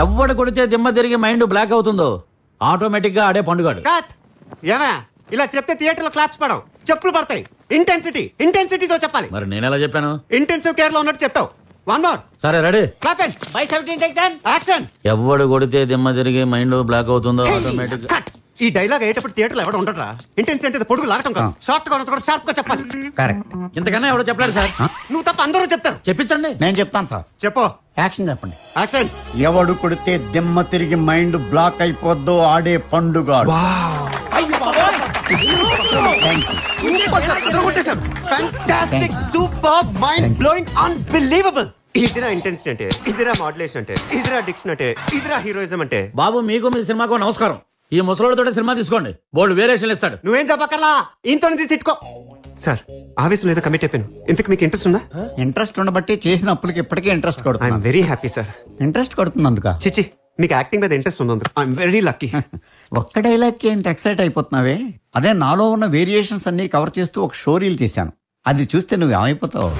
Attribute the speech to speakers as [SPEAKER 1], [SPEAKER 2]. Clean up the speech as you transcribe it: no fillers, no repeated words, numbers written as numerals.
[SPEAKER 1] ఎవడు కొడితే దిమ్మ తిరిగి మైండ్ బ్లాక్ అవుతుందో ఆటోమేటిక్ గా ఆడే పండుగాడు.
[SPEAKER 2] కట్. ఏమయ్యా ఇలా చెప్తే థియేటర్ లో క్లాప్స్ పడవు, చెప్పులు పడతాయి. ఇంటెన్సిటీతో చెప్పాలి.
[SPEAKER 1] మరి నేనెలా చెప్పాను?
[SPEAKER 2] ఇంటెన్సివ్ కేర్ లో ఉన్నట్టు చెప్తావు. One more.
[SPEAKER 1] సరే ready.
[SPEAKER 2] Clap and by 17 take 10 action.
[SPEAKER 1] ఎవడు కొడితే దిమ్మ తిరిగి మైండ్ బ్లాక్ అవుతుందో ఆటోమేటిక్.
[SPEAKER 2] కట్. ఈ డైలాగ్ అయ్యేటప్పుడు థియేటర్ లో ఎవడ ఉండరా? ఇంటెన్స్ అంటే పొడుగు లాగటం కాదు, షార్ట్ గా ఉన్నది కూడా షార్ప్ గా చెప్పాలి.
[SPEAKER 3] కరెక్ట్.
[SPEAKER 1] ఇంతకన్నా ఎవడో చెప్పలేదు సార్.
[SPEAKER 2] నువ్వు తప్ప అందరూ చెప్తారు.
[SPEAKER 1] చెప్పించండి.
[SPEAKER 3] నేను చెప్తాను సార్.
[SPEAKER 2] చెప్పు.
[SPEAKER 3] యాక్షన్ చెప్పండి.
[SPEAKER 2] యాక్షన్.
[SPEAKER 3] ఎవడు కొడితే దిమ్మ తిరిగి మైండ్ బ్లాక్ అయిపోద్దో ఆడే పండుగ.
[SPEAKER 2] Fantastic, super, mind blowing, unbelievable. ఇదిరా ఇంటెన్సిటీ అంటే, ఇదిరా మాడ్యులేషన్ అంటే, ఇదిరా డిక్షన్ అంటే, ఇదిరా హీరోయిజం అంటే.
[SPEAKER 1] బాబు మీకు మీ సినిమాకు నమస్కారం. ఈ ముసలోడితో సినిమా తీసుకోండి, బోల్డ్ వేరియేషన్ ఇస్తాడు.
[SPEAKER 2] నువ్వేం చెప్పక్కర్లా, ఇంతో తీసి ఇట్టుకో. సార్ ఆవేశం లేదా కమిట్ అయిపోయాను. ఇంతకు మీకు ఇంట్రెస్ట్ ఉందా?
[SPEAKER 3] ఇంట్రెస్ట్ ఉండబట్టి చేసిన అప్పులకి ఇప్పటికే ఇంట్రెస్ట్
[SPEAKER 2] ఐఎమ్
[SPEAKER 3] కొడుతుంది.
[SPEAKER 2] Very happy sir.
[SPEAKER 3] ఇంట్రెస్ట్ కొడుతున్నందుక
[SPEAKER 2] చిచి, మీకు యాక్టింగ్ మీద ఇంట్రెస్ట్ ఉంది. I'm very lucky.
[SPEAKER 3] ఒక్క డైలాగ్ కి ఇంత ఎక్సైట్ అయిపోతున్నావే? అదే నాలో ఉన్న వేరియేషన్స్ అన్ని కవర్ చేస్తూ ఒక షో రీల్ చేశాను. అది చూస్తే నువ్వు ఏమైపోతావు?